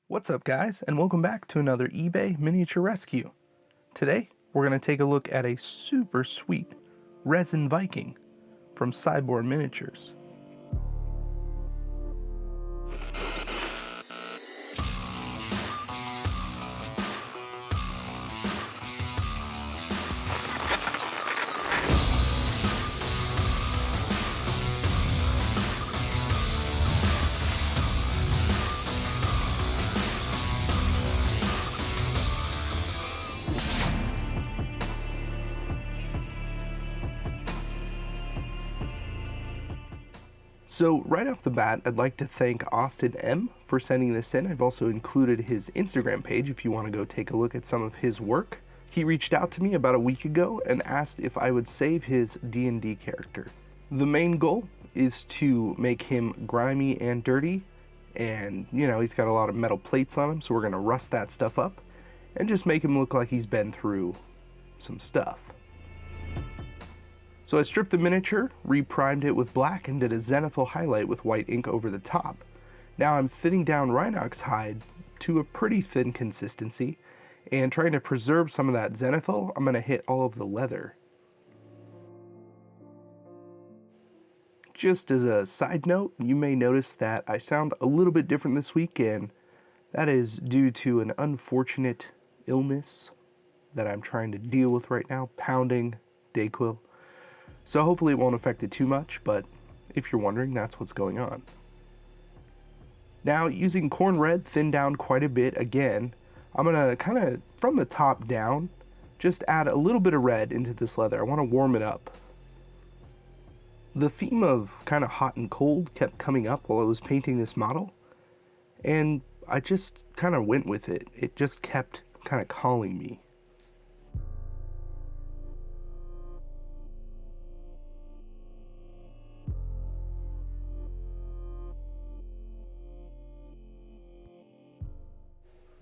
What's up guys, and welcome back to another eBay miniature rescue. Today, we're going to take a look at a super sweet resin Viking from Scibor Miniatures. So right off the bat, I'd like to thank Austin M for sending this in. I've also included his Instagram page if you want to go take a look at some of his work. He reached out to me about a week ago and asked if I would save his D&D character. The main goal is to make him grimy and dirty, and you know, he's got a lot of metal plates on him, so we're going to rust that stuff up and just make him look like he's been through some stuff. So I stripped the miniature, reprimed it with black, and did a zenithal highlight with white ink over the top. Now I'm thinning down Rhinox hide to a pretty thin consistency, and trying to preserve some of that zenithal, I'm going to hit all of the leather. Just as a side note, you may notice that I sound a little bit different this week, and that is due to an unfortunate illness that I'm trying to deal with right now, pounding Dayquil. So hopefully it won't affect it too much, but if you're wondering, that's what's going on. Now, using corn red thinned down quite a bit again, I'm going to kind of, from the top down, just add a little bit of red into this leather. I want to warm it up. The theme of kind of hot and cold kept coming up while I was painting this model, and I just kind of went with it. It just kept kind of calling me.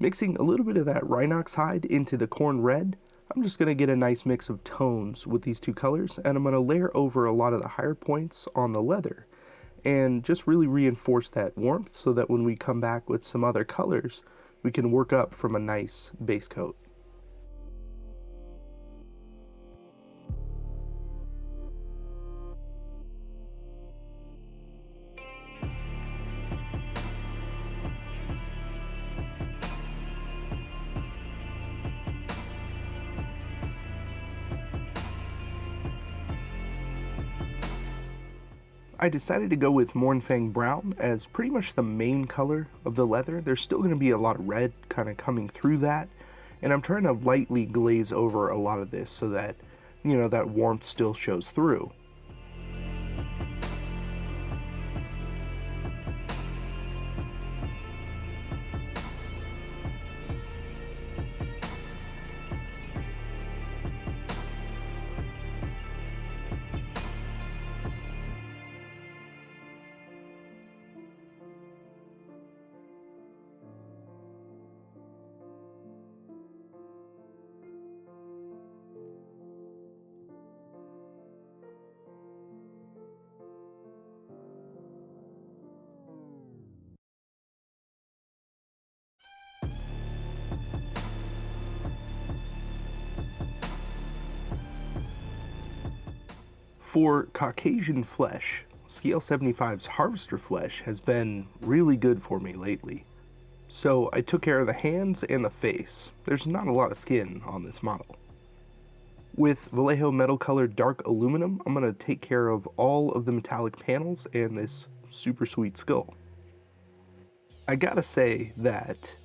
Mixing a little bit of that Rhinox hide into the corn red, I'm just going to get a nice mix of tones with these two colors, and I'm going to layer over a lot of the higher points on the leather and just really reinforce that warmth so that when we come back with some other colors, we can work up from a nice base coat. I decided to go with Mournfang Brown as pretty much the main color of the leather. There's still going to be a lot of red kind of coming through that, and I'm trying to lightly glaze over a lot of this so that, you know, that warmth still shows through. For Caucasian flesh, Scale 75's Harvester flesh has been really good for me lately. So I took care of the hands and the face. There's not a lot of skin on this model. With Vallejo metal colored dark aluminum, I'm going to take care of all of the metallic panels and this super sweet skull. I gotta say that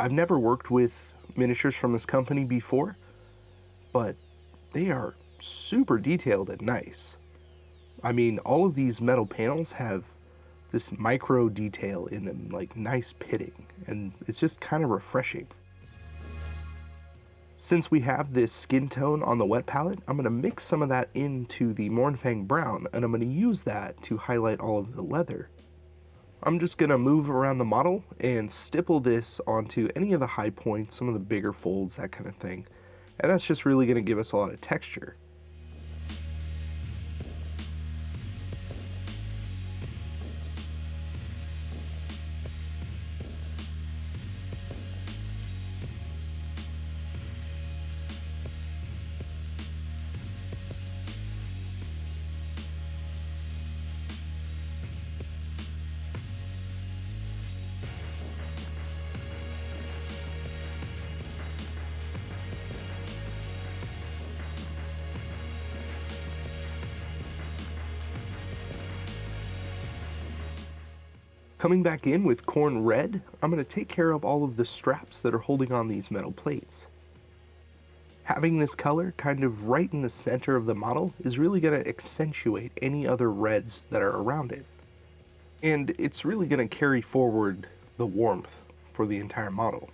I've never worked with miniatures from this company before, but they are super detailed and nice. I mean, all of these metal panels have this micro detail in them, like nice pitting, and it's just kind of refreshing. Since we have this skin tone on the wet palette, I'm going to mix some of that into the Mournfang Brown, and I'm going to use that to highlight all of the leather. I'm just going to move around the model and stipple this onto any of the high points, some of the bigger folds, that kind of thing. And that's just really going to give us a lot of texture. Coming back in with corn red, I'm going to take care of all of the straps that are holding on these metal plates. Having this color kind of right in the center of the model is really going to accentuate any other reds that are around it. And it's really going to carry forward the warmth for the entire model.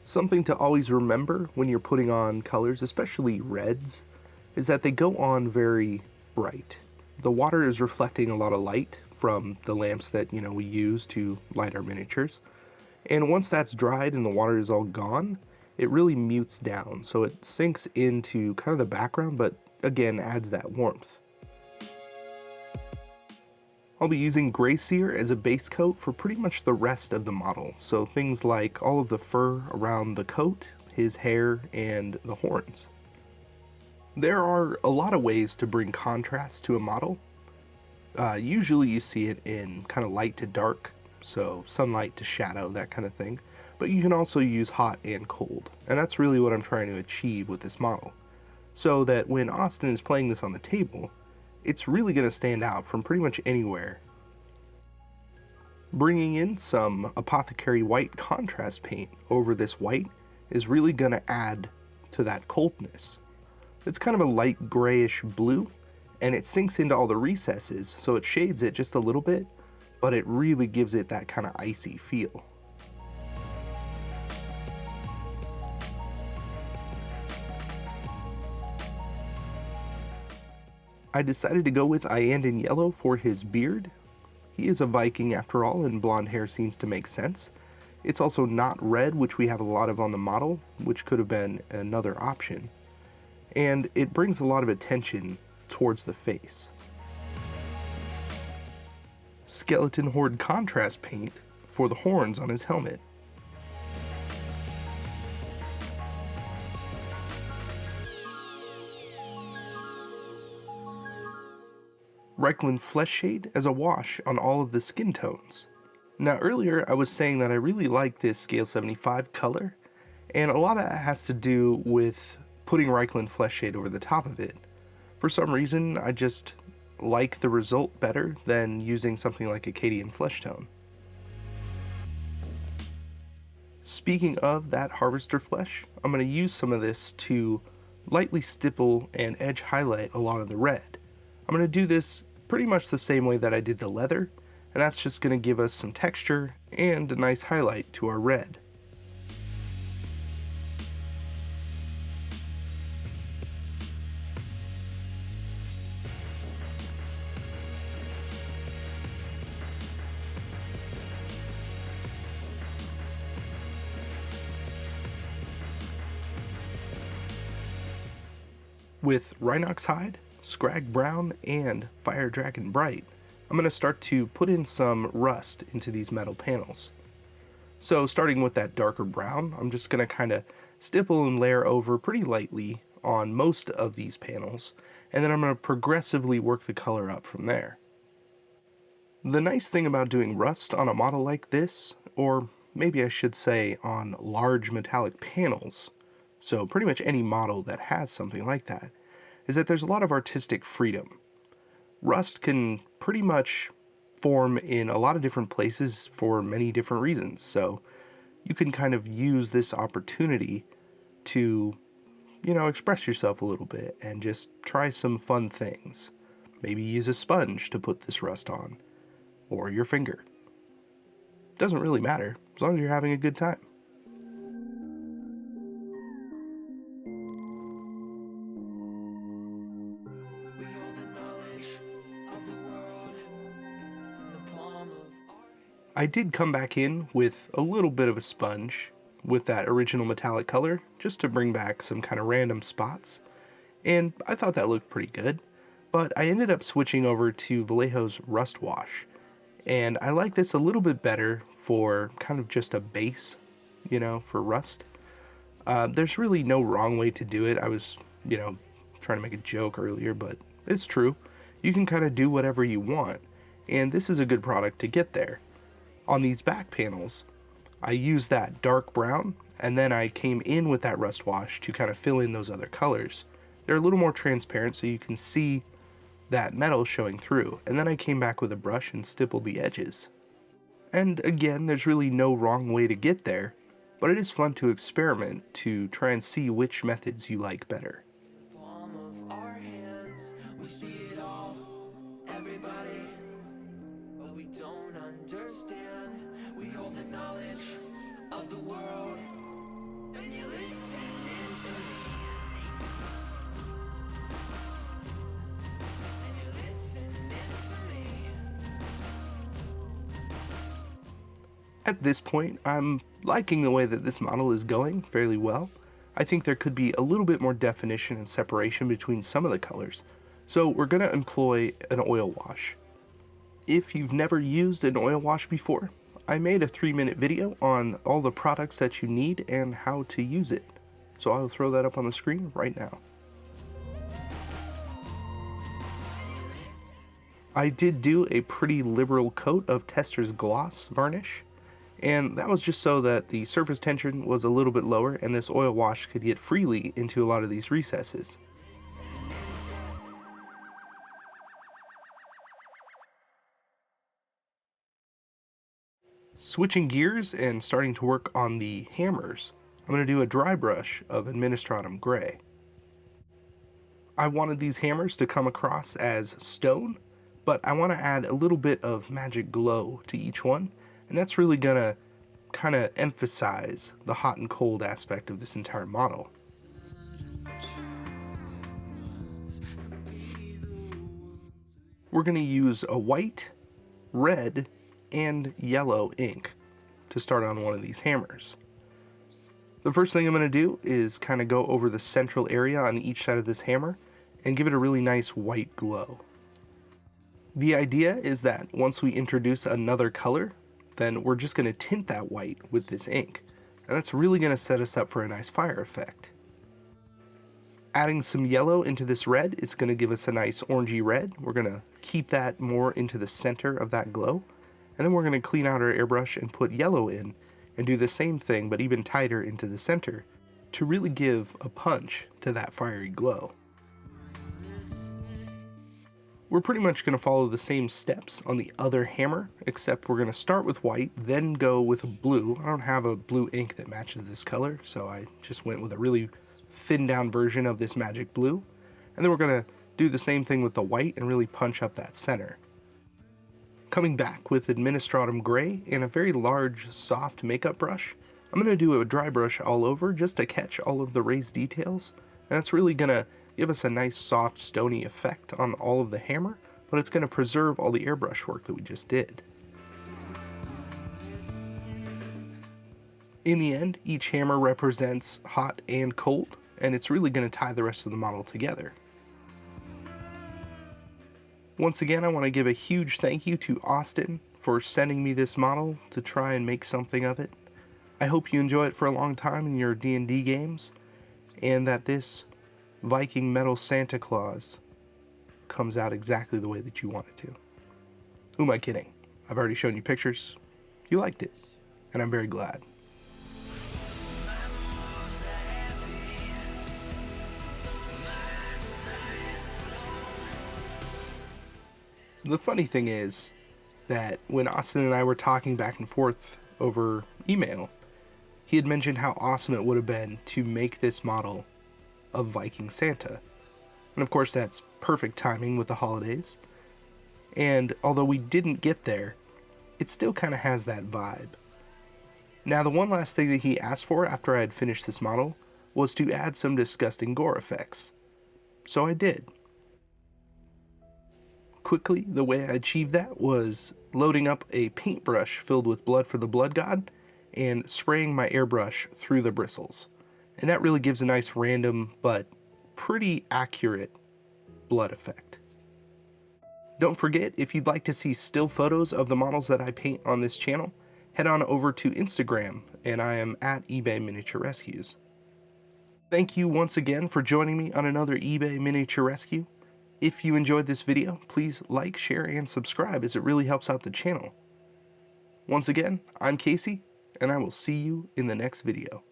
Something to always remember when you're putting on colors, especially reds, is that they go on very bright. The water is reflecting a lot of light from the lamps that, we use to light our miniatures. And once that's dried and the water is all gone, it really mutes down. So it sinks into kind of the background, but again, adds that warmth. I'll be using Gray Sear as a base coat for pretty much the rest of the model. So things like all of the fur around the coat, his hair, and the horns. There are a lot of ways to bring contrast to a model. Usually you see it in kind of light to dark, so sunlight to shadow, that kind of thing. But you can also use hot and cold, and that's really what I'm trying to achieve with this model. So that when Austin is playing this on the table, it's really going to stand out from pretty much anywhere. Bringing in some Apothecary White contrast paint over this white is really going to add to that coldness. It's kind of a light grayish blue, and it sinks into all the recesses, so it shades it just a little bit, but it really gives it that kind of icy feel. I decided to go with Ian Yellow for his beard. He is a Viking after all, and blonde hair seems to make sense. It's also not red, which we have a lot of on the model, which could have been another option. And it brings a lot of attention towards the face. Skeleton Horde contrast paint for the horns on his helmet. Reikland Flesh Shade as a wash on all of the skin tones. Now earlier I was saying that I really like this Scale 75 color, and a lot of it has to do with putting Reikland Flesh Shade over the top of it. For some reason I just like the result better than using something like Acadian Flesh Tone. Speaking of that Harvester Flesh, I'm going to use some of this to lightly stipple and edge highlight a lot of the red. I'm going to do this pretty much the same way that I did the leather, and that's just going to give us some texture and a nice highlight to our red. With Rhinox Hide, Scrag Brown, and Fire Dragon Bright, I'm going to start to put in some rust into these metal panels. So starting with that darker brown, I'm just going to kind of stipple and layer over pretty lightly on most of these panels, and then I'm going to progressively work the color up from there. The nice thing about doing rust on a model like this, or maybe I should say on large metallic panels, so pretty much any model that has something like that, is that there's a lot of artistic freedom. Rust can pretty much form in a lot of different places for many different reasons, so you can kind of use this opportunity to, express yourself a little bit and just try some fun things. Maybe use a sponge to put this rust on, or your finger. Doesn't really matter, as long as you're having a good time. I did come back in with a little bit of a sponge with that original metallic color, just to bring back some kind of random spots, and I thought that looked pretty good, but I ended up switching over to Vallejo's Rust Wash, and I like this a little bit better for kind of just a base, for rust. There's really no wrong way to do it. I was, trying to make a joke earlier, but it's true. You can kind of do whatever you want, and this is a good product to get there. On these back panels, I used that dark brown, and then I came in with that rust wash to kind of fill in those other colors. They're a little more transparent, so you can see that metal showing through, and then I came back with a brush and stippled the edges. And again, there's really no wrong way to get there, but it is fun to experiment to try and see which methods you like better. Palm of our hands, we see it all, everybody, but we don't understand. We hold the knowledge of the world, and you listen to me, and you listen to me. At this point, I'm liking the way that this model is going fairly well. I think there could be a little bit more definition and separation between some of the colors, so we're going to employ an oil wash. If you've never used an oil wash before, I made a 3-minute video on all the products that you need and how to use it, so I'll throw that up on the screen right now. I did do a pretty liberal coat of Tester's Gloss varnish, and that was just so that the surface tension was a little bit lower and this oil wash could get freely into a lot of these recesses. Switching gears and starting to work on the hammers, I'm going to do a dry brush of Administratum Gray. I wanted these hammers to come across as stone, but I want to add a little bit of magic glow to each one, and that's really going to kind of emphasize the hot and cold aspect of this entire model. We're going to use a white, red, and yellow ink to start on one of these hammers. The first thing I'm going to do is kind of go over the central area on each side of this hammer and give it a really nice white glow. The idea is that once we introduce another color, then we're just going to tint that white with this ink, and that's really going to set us up for a nice fire effect. Adding some yellow into this red is going to give us a nice orangey red. We're going to keep that more into the center of that glow, and then we're going to clean out our airbrush and put yellow in and do the same thing but even tighter into the center to really give a punch to that fiery glow. We're pretty much going to follow the same steps on the other hammer, except we're going to start with white, then go with a blue. I don't have a blue ink that matches this color, so I just went with a really thinned down version of this magic blue. And then we're going to do the same thing with the white and really punch up that center. Coming back with Administratum Gray and a very large, soft makeup brush, I'm going to do a dry brush all over just to catch all of the raised details. And that's really going to give us a nice, soft, stony effect on all of the hammer, but it's going to preserve all the airbrush work that we just did. In the end, each hammer represents hot and cold, and it's really going to tie the rest of the model together. Once again, I want to give a huge thank you to Austin for sending me this model to try and make something of it. I hope you enjoy it for a long time in your D&D games, and that this Viking metal Santa Claus comes out exactly the way that you want it to. Who am I kidding? I've already shown you pictures. You liked it, and I'm very glad. The funny thing is that when Austin and I were talking back and forth over email, he had mentioned how awesome it would have been to make this model of Viking Santa. And of course that's perfect timing with the holidays. And although we didn't get there, it still kind of has that vibe. Now the one last thing that he asked for after I had finished this model was to add some disgusting gore effects. So I did. Quickly, the way I achieved that was loading up a paintbrush filled with blood for the blood god and spraying my airbrush through the bristles. And that really gives a nice random but pretty accurate blood effect. Don't forget, if you'd like to see still photos of the models that I paint on this channel, head on over to Instagram, and I am at eBay Miniature Rescues. Thank you once again for joining me on another eBay Miniature Rescue. If you enjoyed this video, please like, share, and subscribe as it really helps out the channel. Once again, I'm Casey, and I will see you in the next video.